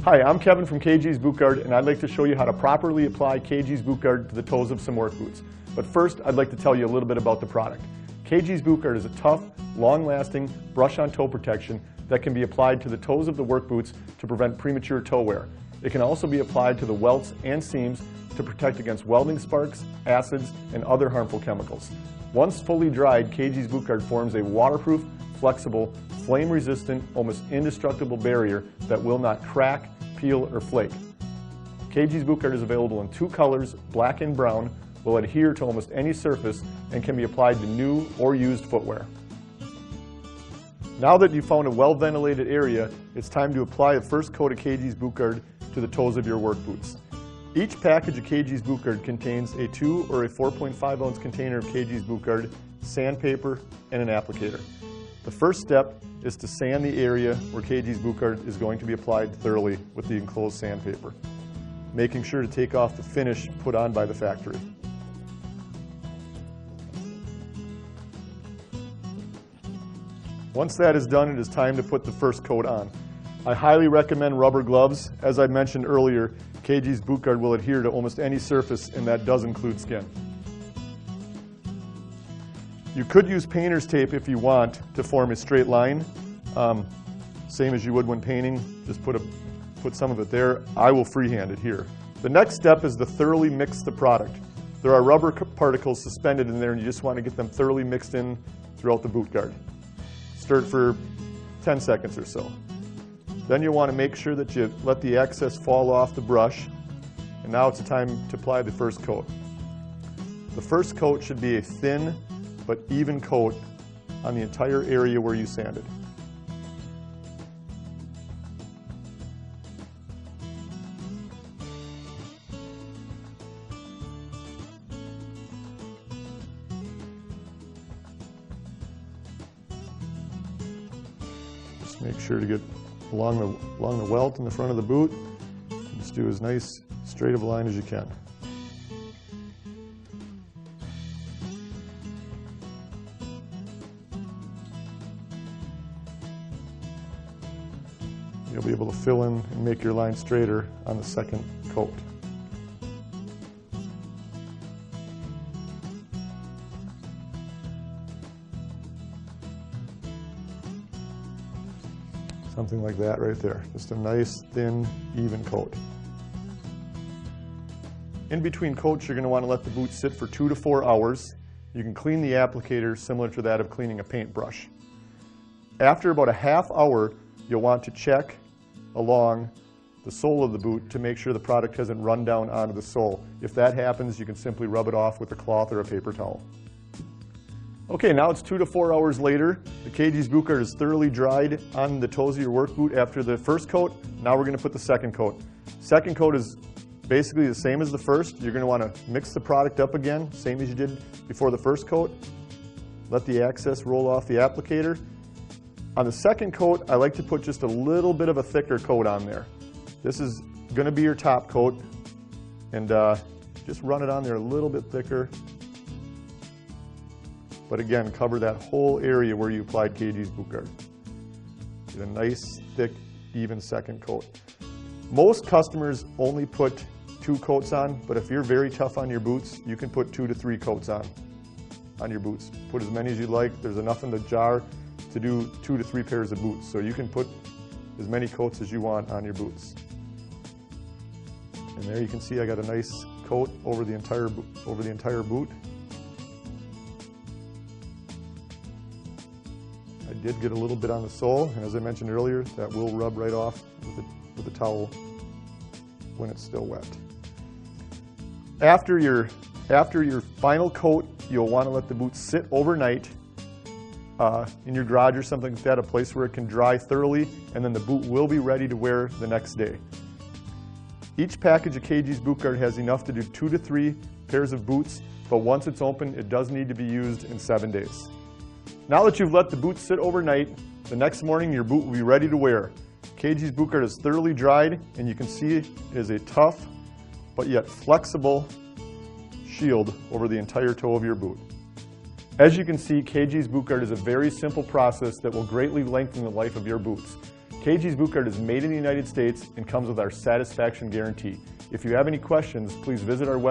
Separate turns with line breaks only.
Hi, I'm Kevin from KG's Boot Guard, and I'd like to show you how to properly apply KG's Boot Guard to the toes of some work boots. But first, I'd like to tell you a little bit about the product. KG's Boot Guard is a tough, long-lasting, brush-on-toe protection that can be applied to the toes of the work boots to prevent premature toe wear. It can also be applied to the welts and seams to protect against welding sparks, acids, and other harmful chemicals. Once fully dried, KG's Boot Guard forms a waterproof, flexible, flame-resistant, almost indestructible barrier that will not crack, peel, or flake. KG's Boot Guard is available in two colors, black and brown, will adhere to almost any surface, and can be applied to new or used footwear. Now that you've found a well-ventilated area, it's time to apply the first coat of KG's Boot Guard to the toes of your work boots. Each package of KG's Boot Guard contains a 2 or a 4.5 ounce container of KG's Boot Guard, sandpaper, and an applicator. The first step is to sand the area where KG's Boot Guard is going to be applied thoroughly with the enclosed sandpaper, making sure to take off the finish put on by the factory. Once that is done, it is time to put the first coat on. I highly recommend rubber gloves. As I mentioned earlier, KG's Boot Guard will adhere to almost any surface, and that does include skin. You could use painter's tape if you want to form a straight line, same as you would when painting. Just put some of it there. I will freehand it here. The next step is to thoroughly mix the product. There are rubber particles suspended in there, and you just want to get them thoroughly mixed in throughout the boot guard. Stir it for 10 seconds or so. Then you'll want to make sure that you let the excess fall off the brush, and now it's the time to apply the first coat. The first coat should be a thin but even coat on the entire area where you sanded. Just make sure to get along the welt in the front of the boot. Just do as nice straight of a line as you can. You'll be able to fill in and make your line straighter on the second coat. Something like that right there. Just a nice, thin, even coat. In between coats, you're going to want to let the boot sit for 2 to 4 hours. You can clean the applicator similar to that of cleaning a paintbrush. After about a half hour, you'll want to check along the sole of the boot to make sure the product hasn't run down onto the sole. If that happens, you can simply rub it off with a cloth or a paper towel. Okay, now it's 2 to 4 hours later. The KG's Boot Guard is thoroughly dried on the toes of your work boot after the first coat. Now we're going to put the second coat. Second coat is basically the same as the first. You're going to want to mix the product up again, same as you did before the first coat. Let the excess roll off the applicator. On the second coat, I like to put just a little bit of a thicker coat on there. This is going to be your top coat, and just run it on there a little bit thicker. But again, cover that whole area where you applied KG's Boot Guard. Get a nice, thick, even second coat. Most customers only put 2 coats on, but if you're very tough on your boots, you can put 2 to 3 coats on your boots. Put as many as you like. There's enough in the jar to do 2 to 3 pairs of boots. So you can put as many coats as you want on your boots. And there you can see I got a nice coat over the entire boot. I did get a little bit on the sole, and as I mentioned earlier, that will rub right off with the towel when it's still wet. After your final coat, you'll want to let the boot sit overnight in your garage or something like that, a place where it can dry thoroughly, and then the boot will be ready to wear the next day. Each package of KG's Boot Guard has enough to do 2 to 3 pairs of boots, but once it's open, it does need to be used in 7 days. Now that you've let the boot sit overnight, the next morning your boot will be ready to wear. KG's Boot Guard is thoroughly dried, and you can see it is a tough but yet flexible shield over the entire toe of your boot. As you can see, KG's Boot Guard is a very simple process that will greatly lengthen the life of your boots. KG's boot guard is made in the United States and comes with our satisfaction guarantee. If you have any questions, please visit our website.